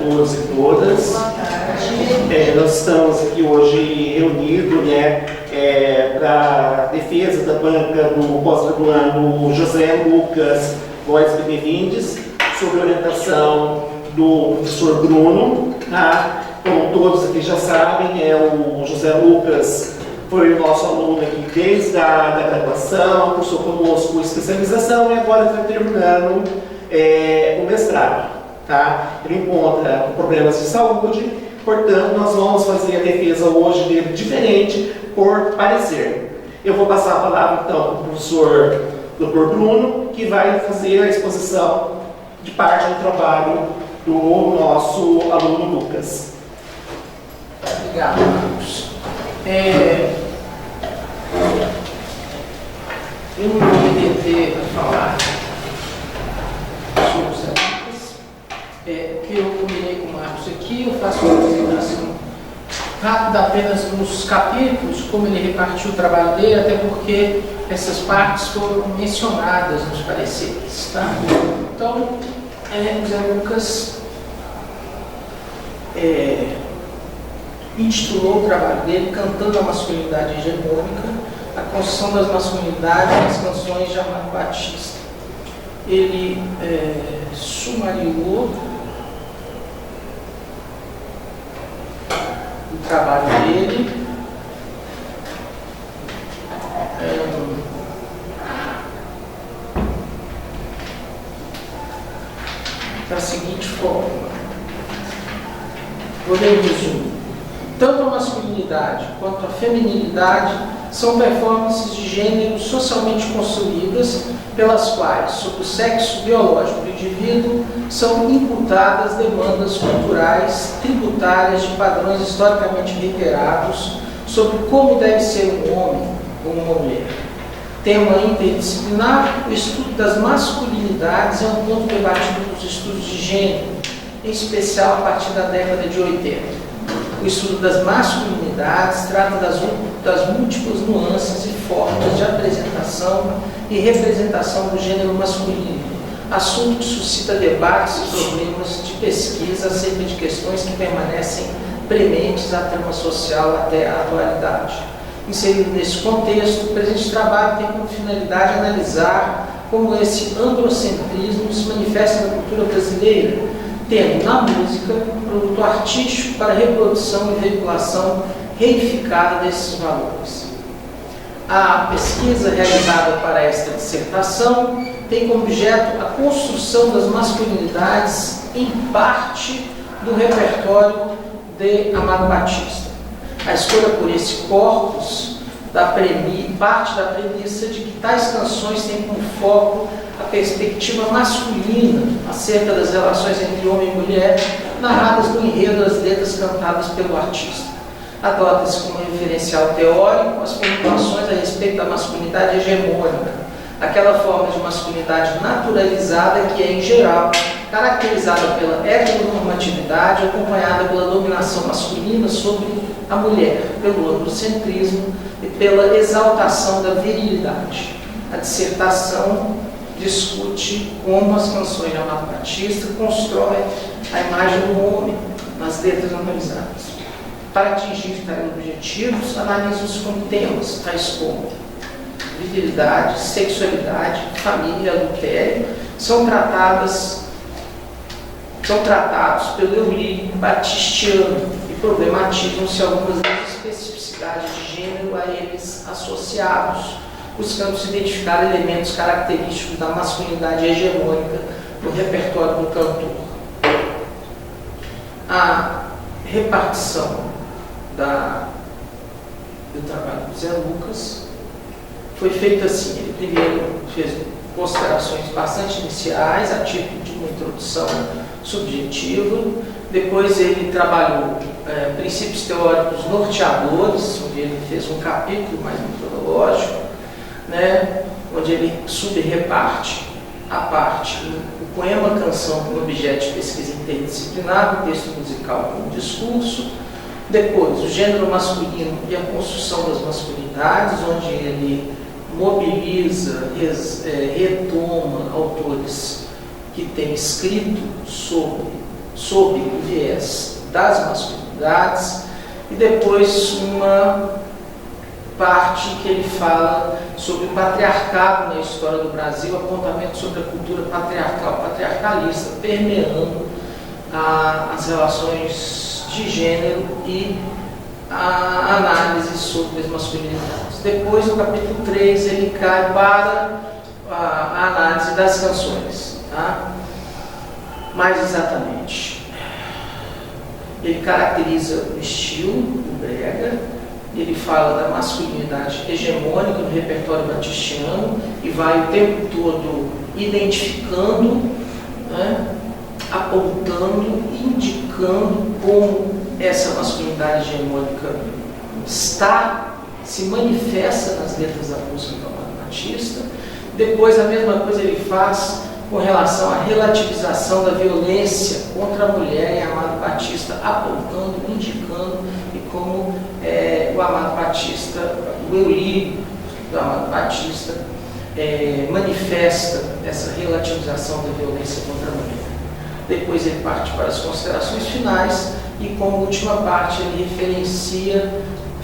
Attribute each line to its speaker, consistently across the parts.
Speaker 1: todos e todas.
Speaker 2: Boa tarde.
Speaker 1: Nós estamos aqui hoje reunidos, né, para a defesa da banca do pós-graduando José Lucas Góes Benevindes, sob orientação do professor Bruno. Tá? Como todos aqui já sabem, o José Lucas foi o nosso aluno aqui desde a graduação, cursou conosco especialização e agora está terminando o mestrado. Tá? Ele encontra problemas de saúde, portanto, nós vamos fazer a defesa hoje dele diferente por parecer. Eu vou passar a palavra, então, para o professor Dr. Bruno, que vai fazer a exposição de parte do trabalho do nosso aluno Lucas.
Speaker 3: Obrigado, Marcos. Eu não vou me deter a falar sobre os Lucas, porque eu combinei com o Marcos aqui, eu faço uma apresentação rápida apenas nos capítulos, como ele repartiu o trabalho dele, até porque essas partes foram mencionadas nos pareceres. Tá? Então, o Zé Lucas intitulou o trabalho dele Cantando a Masculinidade Hegemônica, a construção das masculinidades nas canções de Amado Batista. Ele sumariou o trabalho dele da seguinte forma. Vou ler o resumo. Tanto a masculinidade quanto a feminilidade são performances de gênero socialmente construídas, pelas quais, sob o sexo biológico do indivíduo, são imputadas demandas culturais, tributárias de padrões historicamente reiterados sobre como deve ser um homem ou uma mulher. Tema interdisciplinar, o estudo das masculinidades é um ponto debatido nos estudos de gênero, em especial a partir da década de 80. O estudo das masculinidades trata das múltiplas nuances e formas de apresentação e representação do gênero masculino, assunto que suscita debates e problemas de pesquisa acerca de questões que permanecem prementes à trama social até a atualidade. Inserido nesse contexto, o presente trabalho tem como finalidade analisar como esse androcentrismo se manifesta na cultura brasileira, tendo na música um produto artístico para reprodução e veiculação reificada desses valores. A pesquisa realizada para esta dissertação tem como objeto a construção das masculinidades em parte do repertório de Amado Batista. A escolha por esse corpus parte da premissa de que tais canções têm como foco a perspectiva masculina acerca das relações entre homem e mulher, narradas no enredo das letras cantadas pelo artista. Adota-se como referencial teórico as formulações a respeito da masculinidade hegemônica, aquela forma de masculinidade naturalizada que é, em geral, caracterizada pela heteronormatividade, acompanhada pela dominação masculina sobre a mulher, pelo androcentrismo e pela exaltação da virilidade. A dissertação discute como as canções de Amado Batista constroem a imagem do homem nas letras analisadas. Para atingir tais objetivos, analisa-os como temas, tais como virilidade, sexualidade, família, adultério, são tratados pelo Eulírico Batistiano e problematizam-se algumas das especificidades de gênero a eles associados, buscando se identificar elementos característicos da masculinidade hegemônica no repertório do cantor. A repartição do trabalho do Zé Lucas foi feita assim. Ele primeiro fez considerações bastante iniciais, a título de uma introdução subjetiva. Depois ele trabalhou princípios teóricos norteadores, onde ele fez um capítulo mais metodológico, né, onde ele subreparte a parte o poema-canção como objeto de pesquisa interdisciplinar, o texto musical como discurso. Depois, o gênero masculino e a construção das masculinidades, onde ele mobiliza, retoma autores que têm escrito sobre sob o viés das masculinidades, e depois uma parte que ele fala sobre o patriarcado na história do Brasil, apontamento sobre a cultura patriarcal, patriarcalista, permeando as relações de gênero e a análise sobre as masculinidades. Depois, no capítulo 3, ele cai para a análise das canções. Tá? Mais exatamente, ele caracteriza o estilo, o brega, ele fala da masculinidade hegemônica no repertório batistiano e vai o tempo todo identificando, né, apontando, indicando como essa masculinidade hegemônica se manifesta nas letras da música do Amado Batista. Depois a mesma coisa ele faz com relação à relativização da violência contra a mulher em Amado Batista, apontando, indicando e como o Amado Batista, o eu lírico do Amado Batista manifesta essa relativização da violência contra a mulher. Depois ele parte para as considerações finais e como última parte ele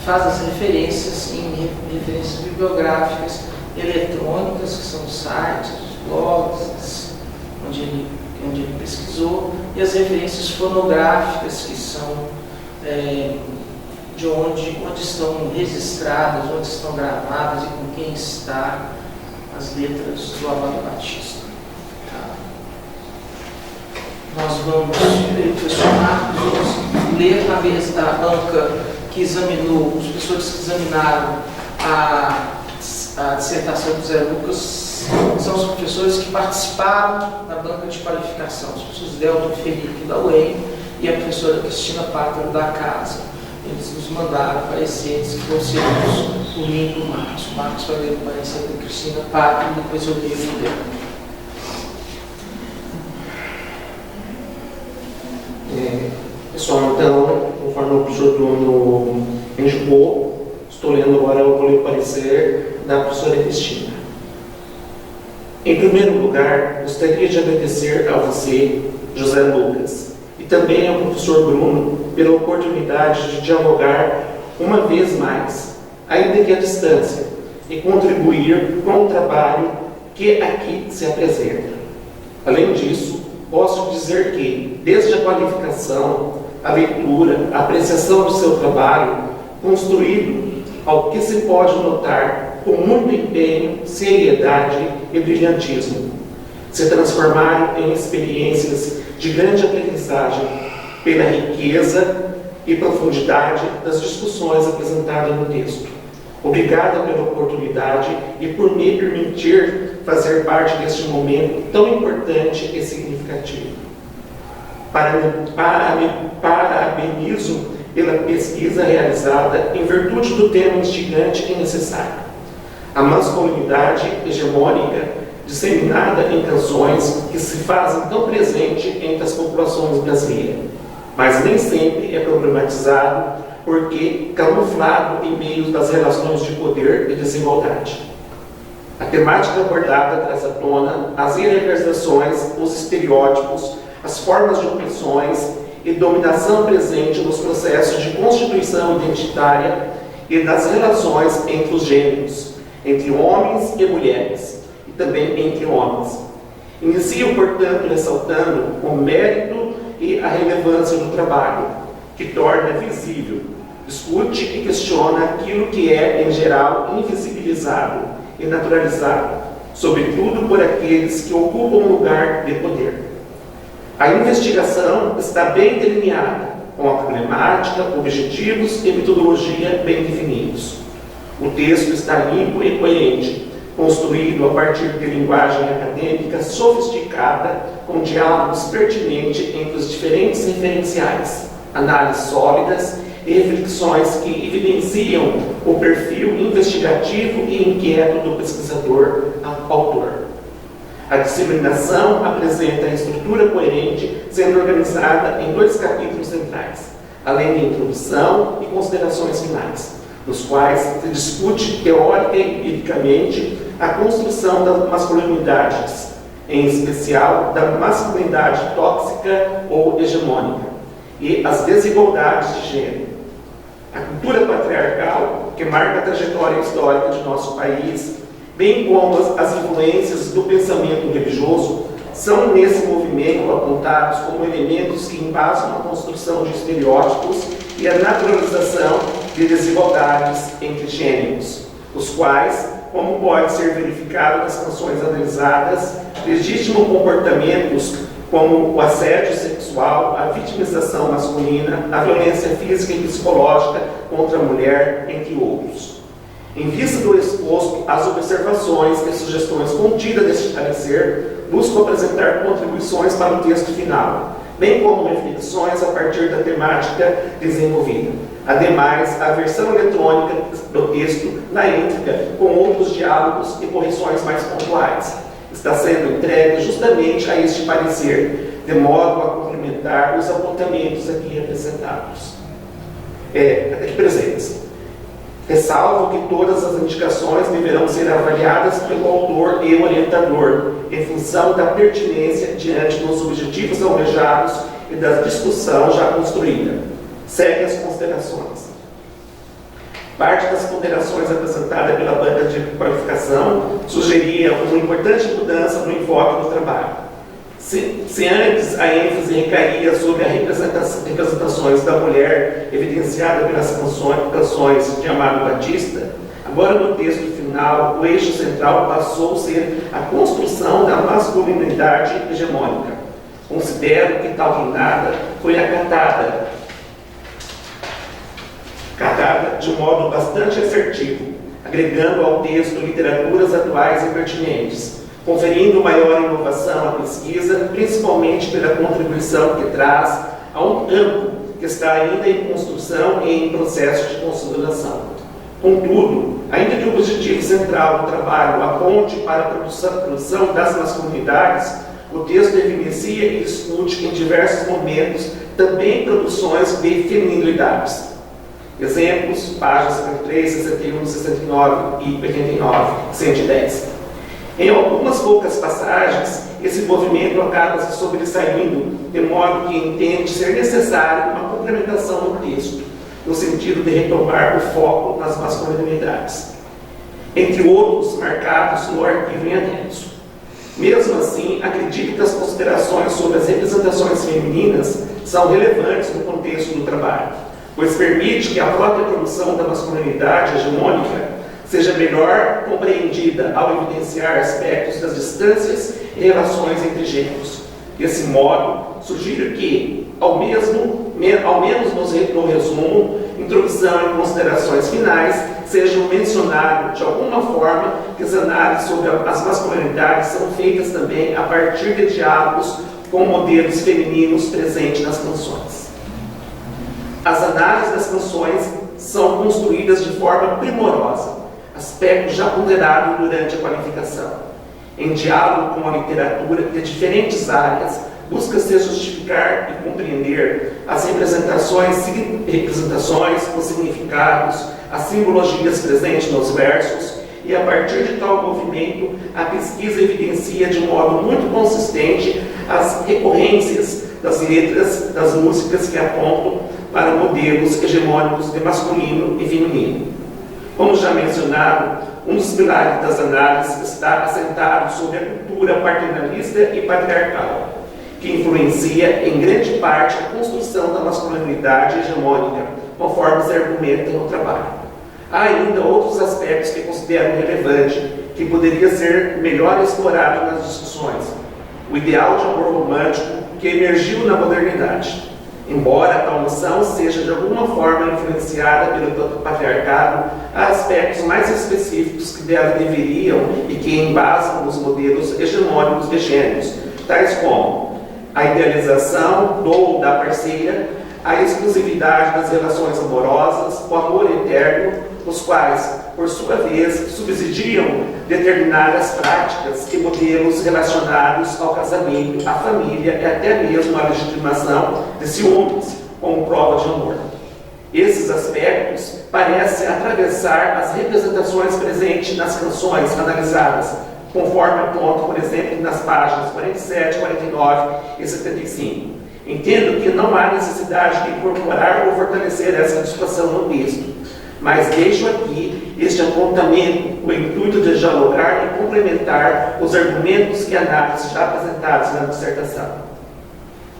Speaker 3: faz as referências em referências bibliográficas eletrônicas, que são os sites, os blogs, onde ele pesquisou, e as referências fonográficas, que são de onde estão registradas, onde estão gravadas e com quem está as letras do Amado Batista. Tá? Nós vamos, professor Marcos, vamos ler na vez da banca que examinou, os professores que examinaram a dissertação do Zé Lucas, são os professores que participaram da banca de qualificação, os professores Delton Felipe da UEM e a professora Cristina Pátaro da Casa. Eles nos mandaram pareceres que vão ser o link do Marcos. O Marcos vai ler o parecer da Cristina Pátaro e depois eu leio o dele.
Speaker 1: Pessoal, então, conforme o professor Bruno indicou, estou lendo agora o parecer da professora Cristina. Em primeiro lugar, gostaria de agradecer a você, José Lucas, e também ao professor Bruno pela oportunidade de dialogar uma vez mais, ainda que à distância, e contribuir com o trabalho que aqui se apresenta. Além disso, posso dizer que, desde a qualificação, a leitura, a apreciação do seu trabalho, construído ao que se pode notar com muito empenho, seriedade e brilhantismo, se transformaram em experiências de grande aprendizagem pela riqueza e profundidade das discussões apresentadas no texto. Obrigada pela oportunidade e por me permitir fazer parte deste momento tão importante e significativo. Parabenizo pela pesquisa realizada em virtude do tema instigante e necessário. A masculinidade hegemônica disseminada em canções que se fazem tão presente entre as populações brasileiras, mas nem sempre é problematizado porque camuflado em meio das relações de poder e desigualdade. A temática abordada traz à tona as hierarquizações, os estereótipos, as formas de opressões e dominação presente nos processos de constituição identitária e das relações entre os gêneros, entre homens e mulheres, e também entre homens. Inicio, portanto, ressaltando o mérito e a relevância do trabalho, que torna visível, discute e questiona aquilo que é, em geral, invisibilizado e naturalizado, sobretudo por aqueles que ocupam um lugar de poder. A investigação está bem delineada, com a problemática, objetivos e metodologia bem definidos. O texto está limpo e coerente, construído a partir de linguagem acadêmica sofisticada, com diálogos pertinentes entre os diferentes referenciais, análises sólidas e reflexões que evidenciam o perfil investigativo e inquieto do pesquisador-autor. A disseminação apresenta a estrutura coerente, sendo organizada em 2 capítulos centrais, além de introdução e considerações finais, nos quais se discute teórica e empiricamente a construção das masculinidades, em especial da masculinidade tóxica tóxica ou hegemônica, e as desigualdades de gênero. A cultura patriarcal, que marca a trajetória histórica de nosso país, bem como as influências do pensamento religioso, são nesse movimento apontados como elementos que embasam a construção de estereótipos e a naturalização de desigualdades entre gêneros, os quais, como pode ser verificado nas canções analisadas, legitimam comportamentos como o assédio sexual, a vitimização masculina, a violência física e psicológica contra a mulher, entre outros. Em vista do exposto, as observações e sugestões contidas neste parecer buscam apresentar contribuições para o texto final, bem como reflexões a partir da temática desenvolvida. Ademais, a versão eletrônica do texto na íntegra, com outros diálogos e correções mais pontuais, está sendo entregue justamente a este parecer, de modo a complementar os apontamentos aqui apresentados. Aqui presentes. Ressalvo que todas as indicações deverão ser avaliadas pelo autor e orientador, em função da pertinência diante dos objetivos almejados e da discussão já construída. Segue as considerações. Parte das ponderações apresentadas pela banca de qualificação sugeria uma importante mudança no enfoque do trabalho. Se antes a ênfase recaía sobre as representações da mulher evidenciada pelas canções de Amado Batista, agora no texto final o eixo central passou a ser a construção da masculinidade hegemônica. Considero que tal guinada foi acatada de modo bastante assertivo, agregando ao texto literaturas atuais e pertinentes, conferindo maior inovação à pesquisa, principalmente pela contribuição que traz a um campo que está ainda em construção e em processo de consolidação. Contudo, ainda que o objetivo central do trabalho aponte para a produção das masculinidades, o texto evidencia e discute em diversos momentos também produções de feminilidades. Exemplos, páginas 53, 61, 69 e 89, 110. Em algumas poucas passagens, esse movimento acaba se sobressaindo, de modo que entende ser necessário uma complementação no texto, no sentido de retomar o foco nas masculinidades, entre outros marcados no arquivo em anexo. Mesmo assim, acredito que as considerações sobre as representações femininas são relevantes no contexto do trabalho, pois permite que a própria produção da masculinidade hegemônica seja melhor compreendida ao evidenciar aspectos das distâncias e relações entre gêneros. Desse modo, sugiro que, ao menos no resumo, introdução e considerações finais, sejam mencionados de alguma forma que as análises sobre as masculinidades são feitas também a partir de diálogos com modelos femininos presentes nas canções. As análises das canções são construídas de forma primorosa, aspecto já ponderado durante a qualificação. Em diálogo com a literatura de diferentes áreas, busca-se justificar e compreender as representações, os significados, as simbologias presentes nos versos, e a partir de tal movimento, a pesquisa evidencia de modo muito consistente as recorrências das letras das músicas que apontam para modelos hegemônicos de masculino e feminino. Como já mencionado, um dos pilares das análises está assentado sobre a cultura paternalista e patriarcal, que influencia em grande parte a construção da masculinidade hegemônica, conforme se argumenta no trabalho. Há ainda outros aspectos que considero relevante, que poderia ser melhor explorado nas discussões. O ideal de amor romântico que emergiu na modernidade. Embora tal noção seja de alguma forma influenciada pelo patriarcado, há aspectos mais específicos que deveriam e que embasam os modelos hegemônicos de gêneros, tais como a idealização do ou da parceira, a exclusividade das relações amorosas, o amor eterno, os quais, por sua vez, subsidiam determinadas práticas e modelos relacionados ao casamento, à família e até mesmo à legitimação de ciúmes como prova de amor. Esses aspectos parecem atravessar as representações presentes nas canções analisadas, conforme aponta, por exemplo, nas páginas 47, 49 e 75. Entendo que não há necessidade de incorporar ou fortalecer essa discussão no texto, mas deixo aqui este apontamento com o intuito de dialogar e complementar os argumentos e análises já apresentados na dissertação.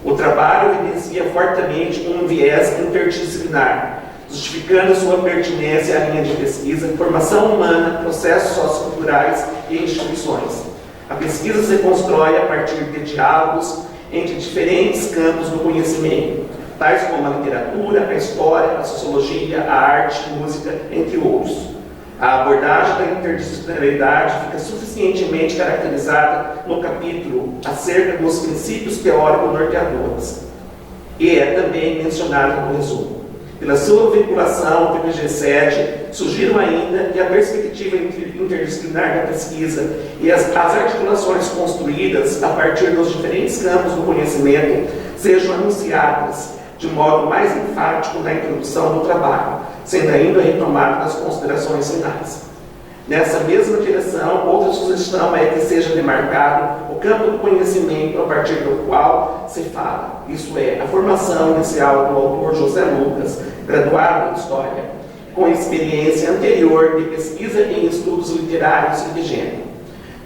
Speaker 1: O trabalho evidencia fortemente um viés interdisciplinar, justificando sua pertinência à linha de pesquisa, formação humana, processos socioculturais e instituições. A pesquisa se constrói a partir de diálogos entre diferentes campos do conhecimento, tais como a literatura, a história, a sociologia, a arte, música, entre outros. A abordagem da interdisciplinaridade fica suficientemente caracterizada no capítulo acerca dos princípios teóricos norteadores, e é também mencionada no resumo. Pela sua vinculação ao PPG-7, sugiro ainda que a perspectiva interdisciplinar da pesquisa e as articulações construídas a partir dos diferentes campos do conhecimento sejam anunciadas de modo mais enfático na introdução do trabalho, sendo ainda retomado nas considerações finais. Nessa mesma direção, outra sugestão é que seja demarcado o campo do conhecimento a partir do qual se fala, isto é, a formação inicial do autor José Lucas, graduado em História, com experiência anterior de pesquisa em estudos literários e de gênero.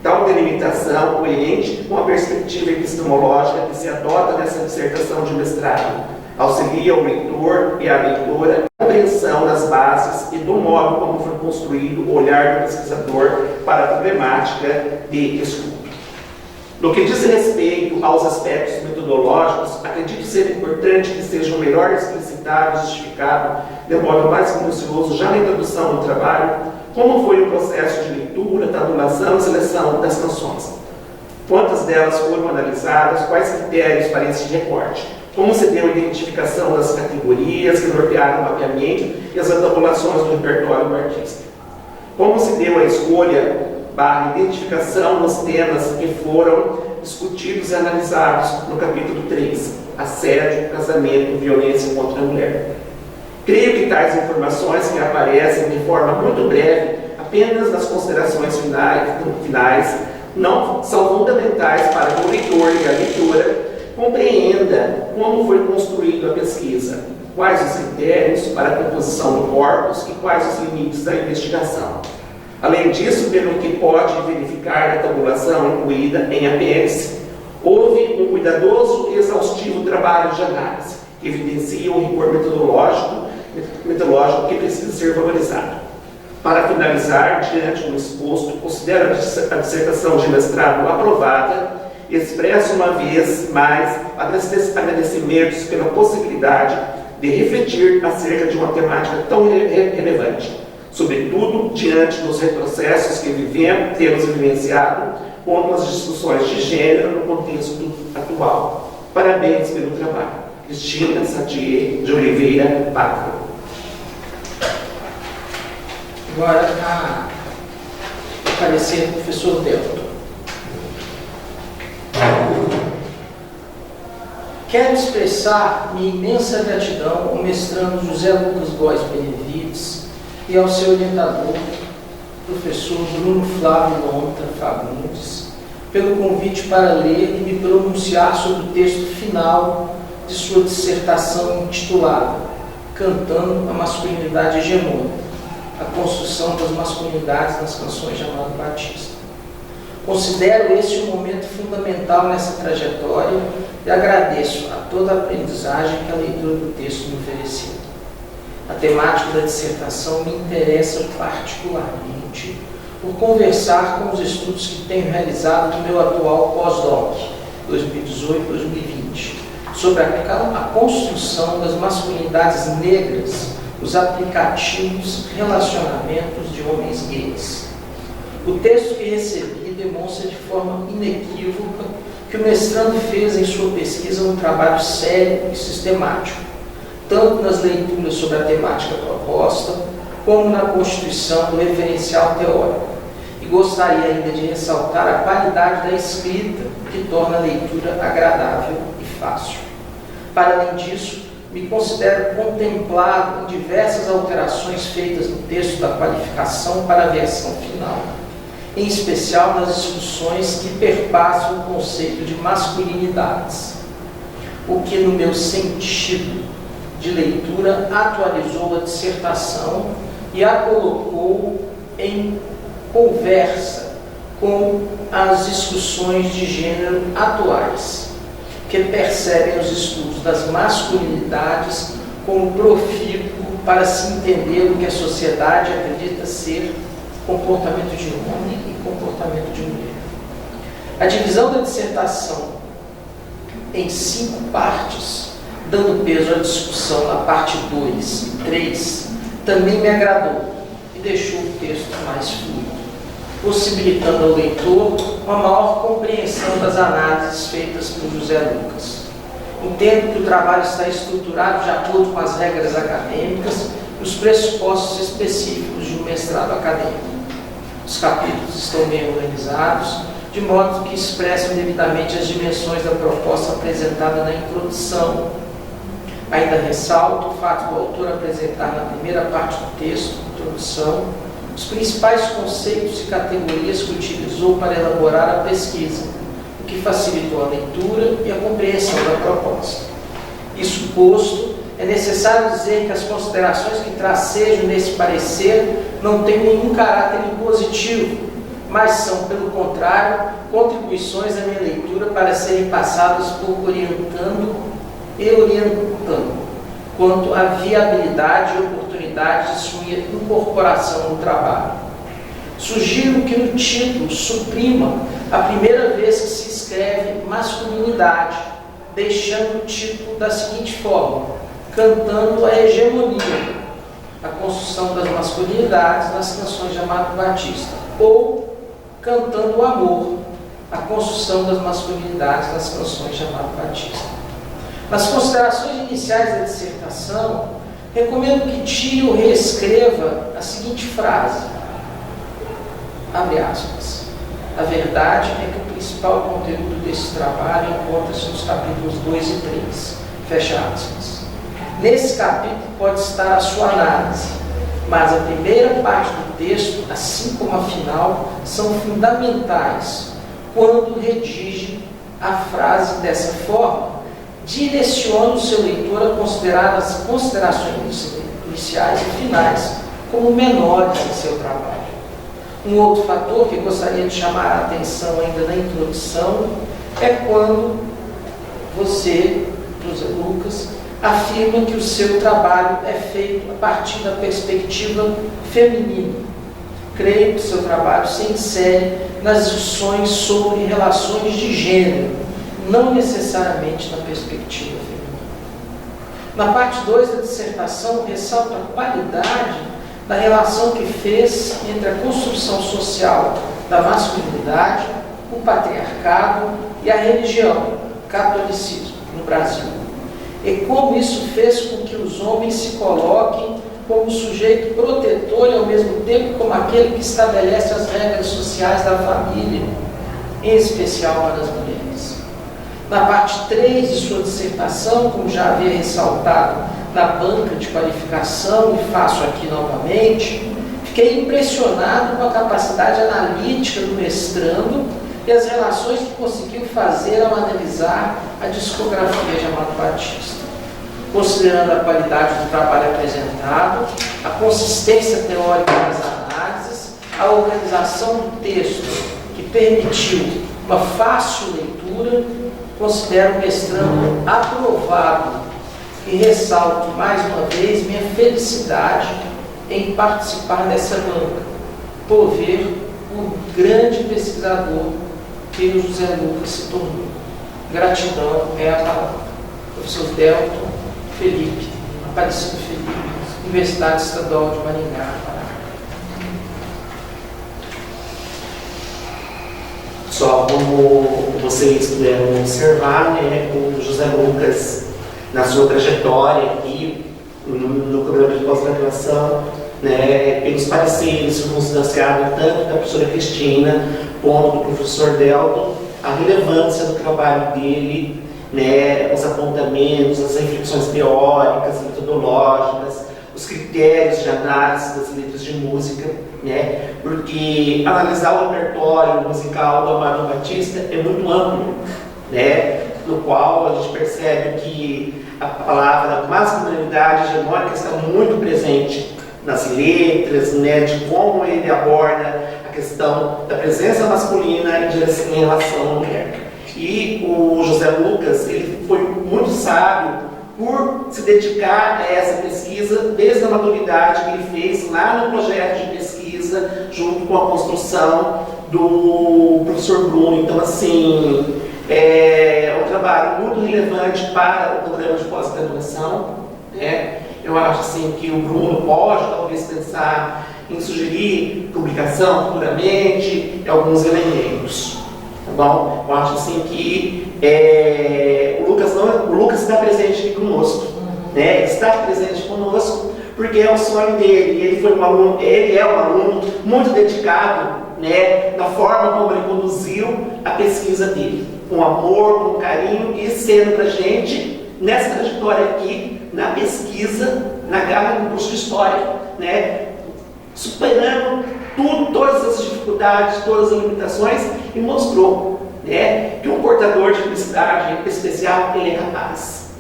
Speaker 1: Tal delimitação coerente com a perspectiva epistemológica que se adota nessa dissertação de mestrado, auxilia o leitor e a leitora a compreensão das bases e do modo como foi construído o olhar do pesquisador para a problemática de estudo. No que diz respeito aos aspectos metodológicos, acredito ser importante que sejam melhor explicitados e justificados de modo mais minucioso já na introdução do trabalho, como foi o processo de leitura, tabulação e seleção das canções. Quantas delas foram analisadas, quais critérios para esse recorte, como se deu a identificação das categorias que nortearam o mapeamento e as tabulações do repertório do artista. Como se deu a escolha / identificação nos temas que foram discutidos e analisados no capítulo 3, assédio, casamento, violência contra a mulher. Creio que tais informações que aparecem de forma muito breve, apenas nas considerações finais não são fundamentais para que o leitor e a leitora compreenda como foi construída a pesquisa, quais os critérios para a composição do corpus e quais os limites da investigação. Além disso, pelo que pode verificar da tabulação incluída em apêndice, houve um cuidadoso e exaustivo trabalho de análise, que evidencia um rigor metodológico que precisa ser valorizado. Para finalizar, diante do exposto, considero a dissertação de mestrado aprovada. Expresso uma vez mais agradecimentos pela possibilidade de refletir acerca de uma temática tão relevante, sobretudo diante dos retrocessos que temos vivenciado com as discussões de gênero no contexto atual. Parabéns pelo trabalho. Cristina Satier de Oliveira Pátria.
Speaker 3: Agora, o parecer do professor Delton. Quero expressar minha imensa gratidão ao mestrando José Lucas Góes Benevides e ao seu orientador, professor Bruno Flávio Lontra Fagundes, pelo convite para ler e me pronunciar sobre o texto final de sua dissertação intitulada Cantando a Masculinidade Hegemônica, a construção das masculinidades nas canções de Amado Batista. Considero este um momento fundamental nessa trajetória e agradeço a toda a aprendizagem que a leitura do texto me ofereceu. A temática da dissertação me interessa particularmente por conversar com os estudos que tenho realizado no meu atual pós-doc, 2018-2020, sobre a construção das masculinidades negras, os aplicativos relacionamentos de homens gays. O texto que recebi demonstra de forma inequívoca que o mestrando fez em sua pesquisa um trabalho sério e sistemático, tanto nas leituras sobre a temática proposta, como na constituição do referencial teórico. E gostaria ainda de ressaltar a qualidade da escrita, que torna a leitura agradável e fácil. Para além disso, me considero contemplado em diversas alterações feitas no texto da qualificação para a versão final, em especial nas discussões que perpassam o conceito de masculinidades. o que, no meu sentido de leitura, atualizou a dissertação e a colocou em conversa com as discussões de gênero atuais, que percebem os estudos das masculinidades como profícuo para se entender o que a sociedade acredita ser comportamento de homem e comportamento de mulher. A divisão da dissertação em 5 partes, dando peso à discussão na parte 2 e 3, também me agradou e deixou o texto mais fluido, possibilitando ao leitor uma maior compreensão das análises feitas por José Lucas. Entendo que o trabalho está estruturado de acordo com as regras acadêmicas e os pressupostos específicos de um mestrado acadêmico. Os capítulos estão bem organizados, de modo que expressam devidamente as dimensões da proposta apresentada na introdução. Ainda ressalto o fato do autor apresentar na primeira parte do texto, introdução, os principais conceitos e categorias que utilizou para elaborar a pesquisa, o que facilitou a leitura e a compreensão da proposta. Isso posto, é necessário dizer que as considerações que tracejam nesse parecer não têm nenhum caráter impositivo, mas são, pelo contrário, contribuições à minha leitura para serem passadas por orientando quanto à viabilidade e oportunidade de sua incorporação no trabalho. Sugiro que no título suprima a primeira vez que se escreve masculinidade, deixando o título da seguinte forma: cantando a hegemonia, a construção das masculinidades nas canções de Amado Batista, ou cantando o amor, a construção das masculinidades nas canções de Amado Batista. Nas considerações iniciais da dissertação, recomendo que tire ou reescreva a seguinte frase, abre aspas: a verdade é que o principal conteúdo desse trabalho encontra-se nos capítulos 2 e 3, fecha aspas. Nesse capítulo pode estar a sua análise, mas a primeira parte do texto, assim como a final, são fundamentais quando redige a frase dessa forma. Direciona o seu leitor a considerar as considerações iniciais e finais como menores em seu trabalho. Um outro fator que gostaria de chamar a atenção ainda na introdução é quando você, José Lucas, afirma que o seu trabalho é feito a partir da perspectiva feminina. Creio que o seu trabalho se insere nas discussões sobre relações de gênero, não necessariamente na perspectiva feminina. Na parte 2 da dissertação, ressalta a qualidade da relação que fez entre a construção social da masculinidade, o patriarcado e a religião, o catolicismo, no Brasil. E como isso fez com que os homens se coloquem como sujeito protetor e ao mesmo tempo como aquele que estabelece as regras sociais da família, em especial para as mulheres. Na parte 3 de sua dissertação, como já havia ressaltado na banca de qualificação e faço aqui novamente, fiquei impressionado com a capacidade analítica do mestrando e as relações que conseguiu fazer ao analisar a discografia de Amado Batista. Considerando a qualidade do trabalho apresentado, a consistência teórica das análises, a organização do texto que permitiu uma fácil leitura, considero o mestrando aprovado e ressalto mais uma vez minha felicidade em participar dessa banca, por ver o grande pesquisador que o José Lucas se tornou. Gratidão é a palavra. Professor Delton Felipe, Aparecido Felipe, Universidade Estadual de Maringá, Paraná.
Speaker 1: Só como vocês puderam observar, né, o José Lucas, na sua trajetória aqui no programa de pós-graduação, né, pelos pareceres circunstanciados tanto da professora Cristina quanto do professor Delton, a relevância do trabalho dele, né, os apontamentos, as reflexões teóricas, metodológicas, os critérios de análise das letras de música, né, porque analisar o repertório musical do Amado Batista é muito amplo, né, no qual a gente percebe que a palavra masculinidade hegemônica está muito presente nas letras, né, de como ele aborda a questão da presença masculina em relação à mulher. E o José Lucas, ele foi muito sábio por se dedicar a essa pesquisa desde a maturidade que ele fez lá no projeto de pesquisa, junto com a construção do professor Bruno. Então, assim, é um trabalho muito relevante para o programa de pós-graduação, né? Eu acho assim, que o Bruno pode, talvez, pensar em sugerir publicação futuramente, alguns elementos. Tá bom? Eu acho assim que o Lucas está presente aqui conosco, né? Está presente conosco porque é o sonho dele. Ele é um aluno muito dedicado, né, na forma como ele conduziu a pesquisa dele, com amor, com carinho, e sendo para a gente, nessa trajetória aqui, na pesquisa, na garra do curso de História, né, superando tudo, todas as dificuldades, todas as limitações, e mostrou, né, que um portador de felicidade especial, ele é capaz,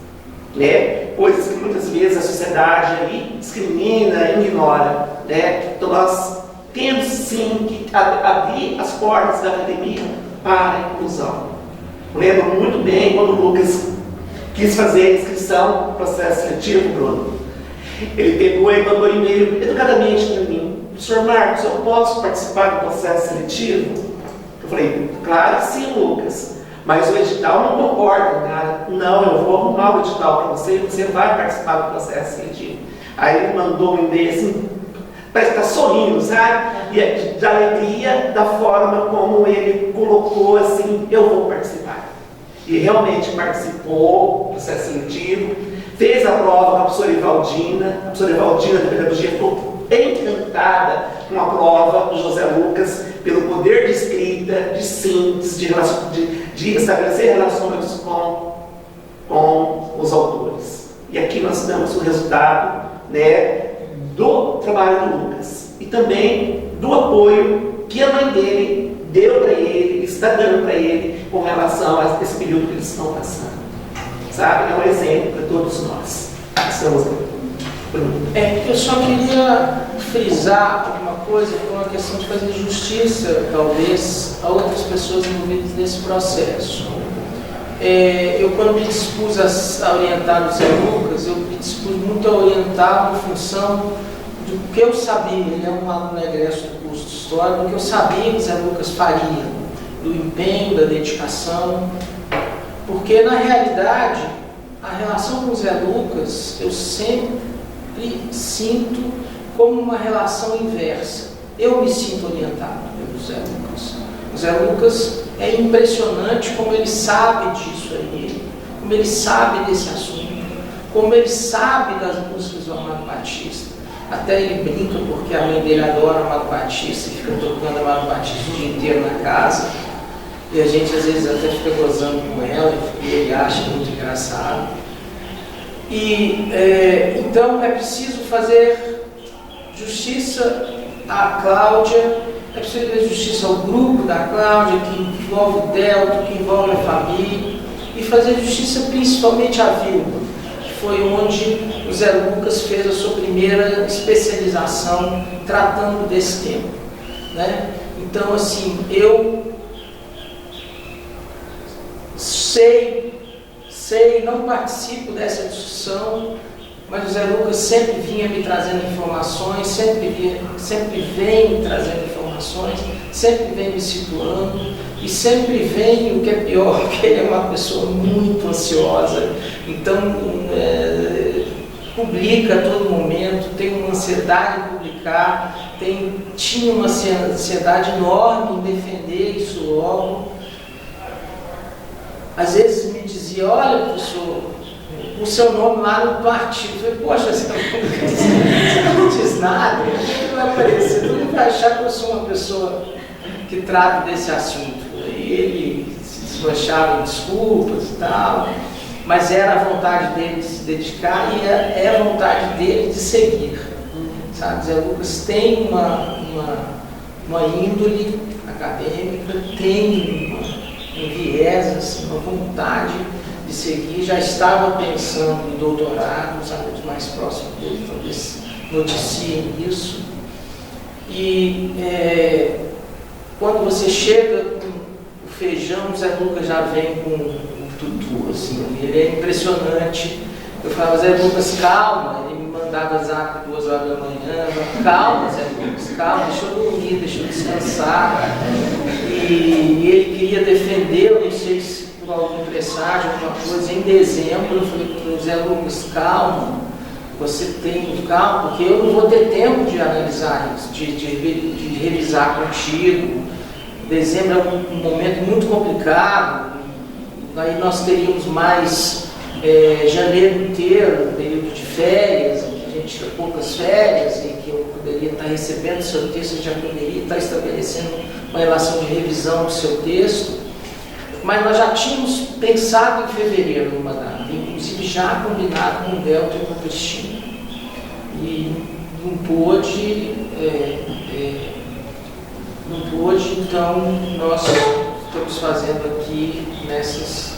Speaker 1: né, coisas que muitas vezes a sociedade aí discrimina, ignora, né. Então nós temos sim que abrir as portas da academia para a inclusão. Lembro muito bem quando o Lucas quis fazer a inscrição no processo seletivo, Bruno. Ele pegou e mandou e-mail educadamente para mim: professor Marcos, eu posso participar do processo seletivo? Eu falei: claro que sim, Lucas, mas o edital não concorda, cara. Não, eu vou arrumar o edital para você e você vai participar do processo seletivo. Aí ele mandou um e-mail assim, parece que está sorrindo, sabe? E da alegria, da forma como ele colocou assim: eu vou participar. E realmente participou do processo seletivo, fez a prova com a professora Evaldina. A professora Evaldina da Pedagogia ficou encantada com a prova do José Lucas, pelo poder de escrita, de síntese, de estabelecer relações com os autores. E aqui nós damos o resultado, né, do trabalho do Lucas e também do apoio que a mãe dele deu para ele, está dando para ele com relação a esse período que eles estão passando. Sabe? É um exemplo para todos nós. Estamos...
Speaker 3: Eu só queria frisar uma coisa, com a questão de fazer justiça, talvez, a outras pessoas envolvidas nesse processo. Eu, quando me dispus a orientar o Zé Lucas, eu me dispus muito a orientar em função do que eu sabia. Ele é um aluno egresso do curso de História, do que eu sabia que o Zé Lucas faria, do empenho, da dedicação, porque, na realidade, a relação com o Zé Lucas, eu sempre sinto como uma relação inversa. Eu me sinto orientado pelo Zé Lucas. O Zé Lucas é impressionante como ele sabe disso aí, como ele sabe desse assunto, como ele sabe das músicas do Amado Batista. Até ele brinca porque a mãe dele adora Amado Batista e fica tocando Amado Batista o dia inteiro na casa. E a gente às vezes até fica gozando com ela e ele acha muito engraçado. Então é preciso fazer justiça à Cláudia, é preciso fazer justiça ao grupo da Cláudia, que envolve o Delto, que envolve a família, e fazer justiça principalmente à Vilma, que foi onde o Zé Lucas fez a sua primeira especialização tratando desse tema, né? Então, assim, eu não participo dessa discussão, mas o Zé Lucas sempre vinha me trazendo informações, sempre vem me trazendo informações, sempre vem me situando, e sempre vem, o que é pior, que ele é uma pessoa muito ansiosa, então publica a todo momento, tem uma ansiedade em publicar, tinha uma ansiedade enorme em defender isso logo. Às vezes me dizia: olha, professor, o seu nome lá no artigo. Eu falei: poxa, você não diz nada, não vai aparecer, todo mundo vai achar que eu sou uma pessoa que trata desse assunto. E ele se desmanchava em desculpas e tal, mas era a vontade dele de se dedicar e é a vontade dele de seguir. Sabe, Zé Lucas tem uma índole acadêmica, tem viés, assim, uma vontade de seguir. Já estava pensando em doutorado, os amigos mais próximos dele talvez noticiem isso. E quando você chega com o feijão, o Zé Lucas já vem com o tutu, assim, ele é impressionante. Eu falava, Zé Lucas, calma, ele me mandava zap 2 horas da manhã, calma, Zé Lucas, calma, deixa eu dormir, deixa eu descansar. E ele queria defender, eu não sei se por algum presságio, alguma coisa, em dezembro eu falei para o Zé Lucas, calma, você tem calma, porque eu não vou ter tempo de analisar isso, de revisar contigo. Dezembro é um momento muito complicado, aí nós teríamos mais janeiro inteiro, período de férias, em que a gente tinha poucas férias, e que eu poderia estar recebendo o seu texto, eu já poderia estar estabelecendo uma relação de revisão do seu texto, mas nós já tínhamos pensado em fevereiro numa data, inclusive já combinado com o Delta e com a Cristina, e não pôde, então nós estamos fazendo aqui nessas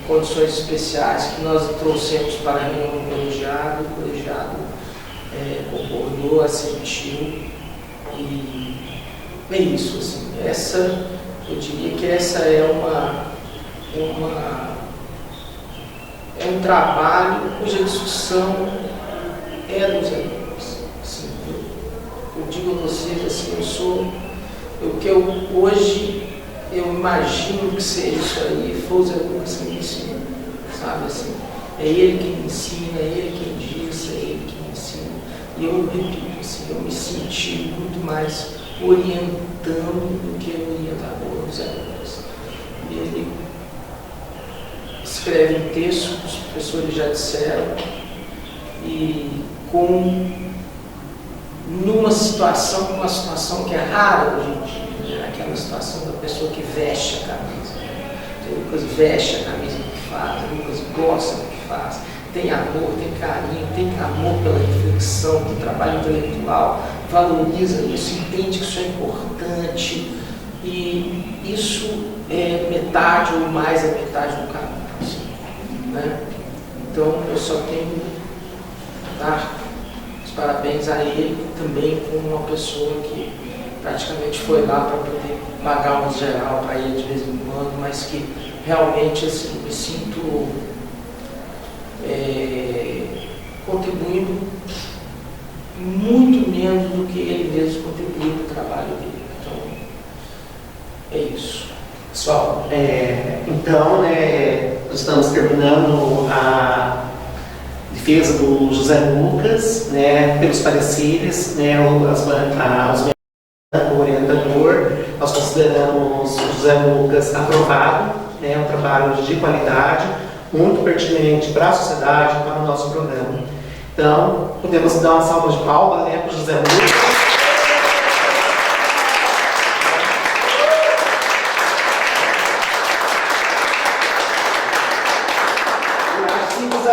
Speaker 3: condições especiais que nós trouxemos para a reunião do colegiado, o colegiado concordou, assentiu, e é isso, assim, eu diria que essa é um trabalho cuja discussão é dos alunos. Assim, eu digo a vocês, assim, hoje eu imagino que seja isso aí, foi o Zé Lucas que me ensina, sabe, assim, é ele que me ensina, é ele quem diz, é ele que me ensina, e eu repito, assim, eu me senti muito mais orientando do que orientador do Zé Lucas. Ele escreve um texto que os professores já disseram, e numa situação, uma situação que é rara hoje em dia, aquela situação da pessoa que veste a camisa. O Lucas veste a camisa do que faz, o Lucas gosta do que faz, tem amor, tem carinho, tem amor pela reflexão, pelo trabalho intelectual, valoriza isso, entende que isso é importante, e isso é metade ou mais a metade do caminho. Assim, né? Então eu só tenho que dar os parabéns a ele, também como uma pessoa que praticamente foi lá para poder pagar um geral para ele de vez em quando, mas que realmente, assim, me sinto contribuindo muito menos do que ele mesmo contribuiu para o trabalho dele. Então, é isso.
Speaker 1: Pessoal, então, nós estamos terminando a defesa do José Lucas, pelos pareceres, o orientador, nós consideramos o José Lucas aprovado, um trabalho de qualidade, muito pertinente para a sociedade, para o nosso programa. Então, podemos dar uma salva de palmas para o José Lucas.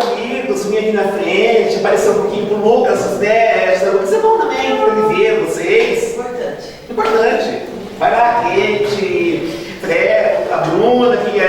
Speaker 1: Amigos, vim aqui na frente, apareceu um pouquinho pro Lucas, José Lucas é bom também, para ele ver vocês. Importante. Vai lá, Kate, Fred, a Bruna, que